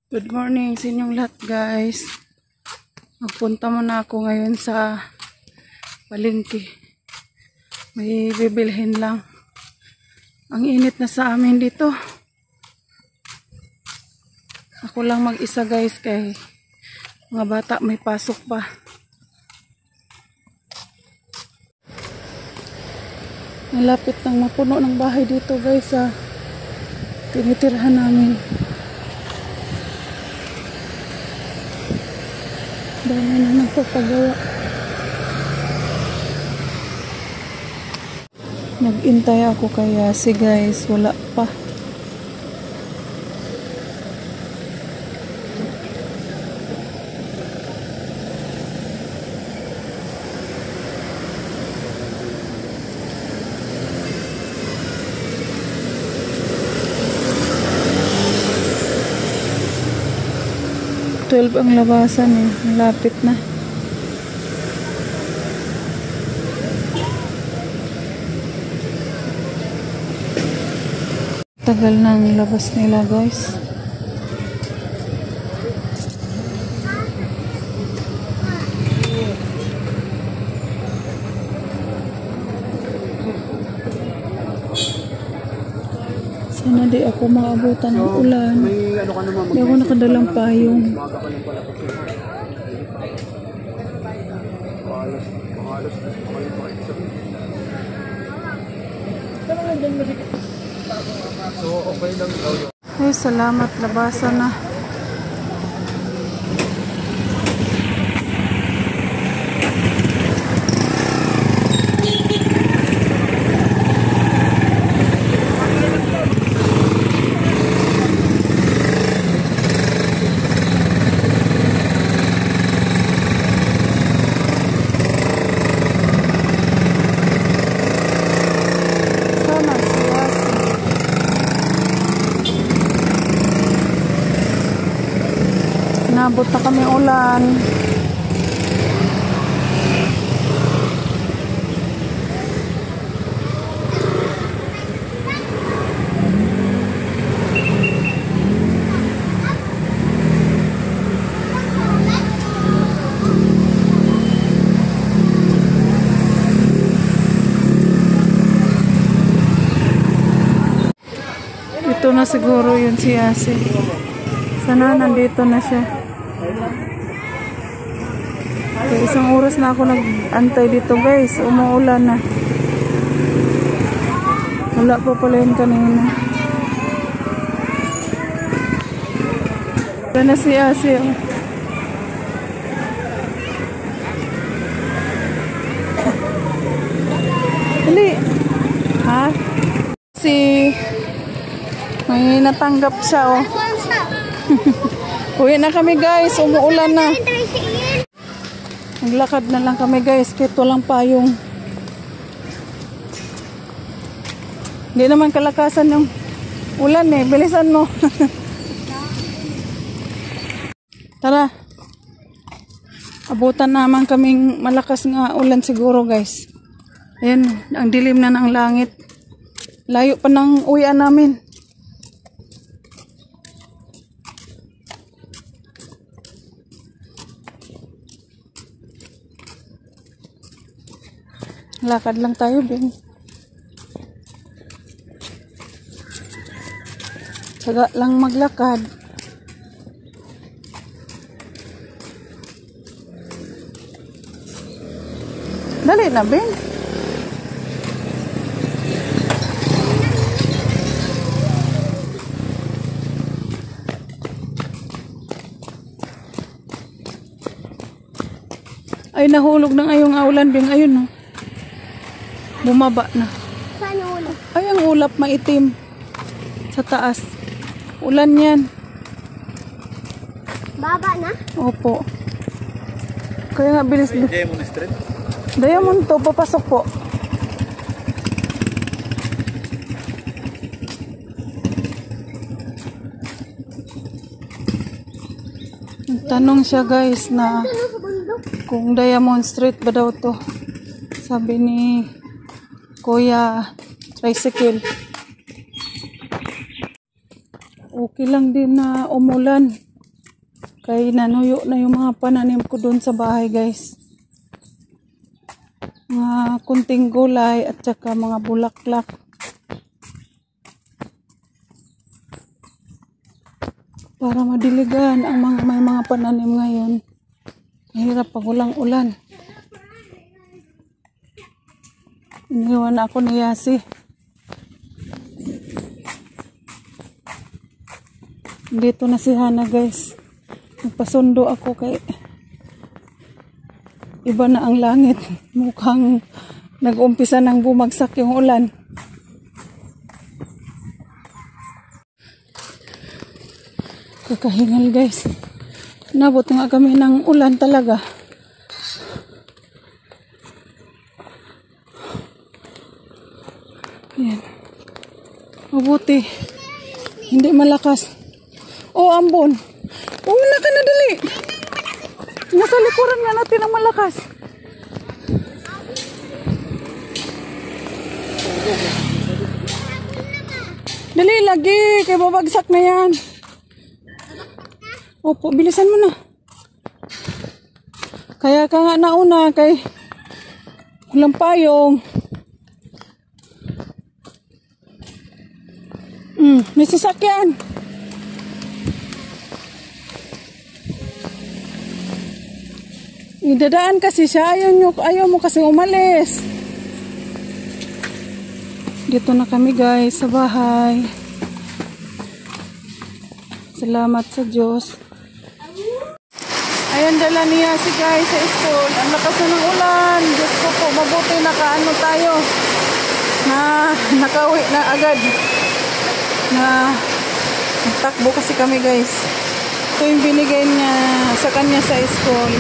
Good morning sa inyong lahat, guys. Magpunta muna ako ngayon sa palengke. May bibilhin lang. Ang init na sa amin dito. Ako lang mag-isa, guys, kay mga bata may pasok pa. Malapit nang mapuno ng bahay dito, guys, sa tinitirhan namin. Dami na nagpapagawa. Nag-intay ako kaya guys, wala pa. Ang labasan eh, malapit na. Tagal ng labas nila, guys. Sana di ako maabutan ng ulan. Di ako nakadalang payong. Ay, salamat, labasan na. Nabot na kami ulan. Ito na siguro yun si Ase. Sana nandito na siya. Okay, isang oras na ako nag-antay dito, guys. Umuulan na. Wala pa pala yun kanina. Wala na si Ase. Dali. Ha? May natanggap siya, oh. Uwi na kami, guys. Umuulan na. Naglakad na lang kami, guys, kahit walang payong. Hindi naman kalakasan yung ulan eh. Bilisan mo. Tara. Abutan naman kaming malakas nga ulan siguro, guys. Ayan, ang dilim na ng langit. Layo pa ng uwian namin. Lakad lang tayo, Ben. Tsaga lang maglakad. Dali na, Ben. Ay, nahulog ng ayong aulan, Ben. Ayun, no. Bumaba na. Saan yung ulap? Ay, ang ulap maitim. Sa taas. Ulan yan. Baba na? Opo. Kaya nga bilis. Diamond Street? Diamond to, papasok po. Tanong siya, guys, na kung Diamond Street ba daw to. Sabi ni Kuya Tricycle. Okay lang din na umulan. Kay nanuyo na yung mga pananim ko doon sa bahay guys. Mga kunting gulay at saka mga bulaklak. Para madiligan ang may mga pananim ngayon. Mahirap pag walang ulan. Iniwan ako ni Yasi. Dito na si Hana guys. Nagpasundo ako kay iba na ang langit. Mukhang nag-umpisa nang bumagsak yung ulan. Kakahingal guys. Nabot nga kami ng ulan talaga. Yan. Mabuti. Hindi malakas. Oh, ambon. Una ka na dali. Nasa likuran nga natin ang malakas. Dali lagi. Kaya babagsak na yan. Opo, bilisan mo na. Kaya ka nga nauna kay walang payong. May sasakyan. Idadaan kasi siya. Ayaw mo kasi umalis. Dito na kami guys sa bahay. Salamat sa Diyos. Ayan, dala niya si guys sa school. Ang lakas na ng ulan. Diyos ko po, mabuti nakaano tayo. Nakauwi na agad. Takbo kasi kami guys. Ito yung binigay niya sa kanya sa school.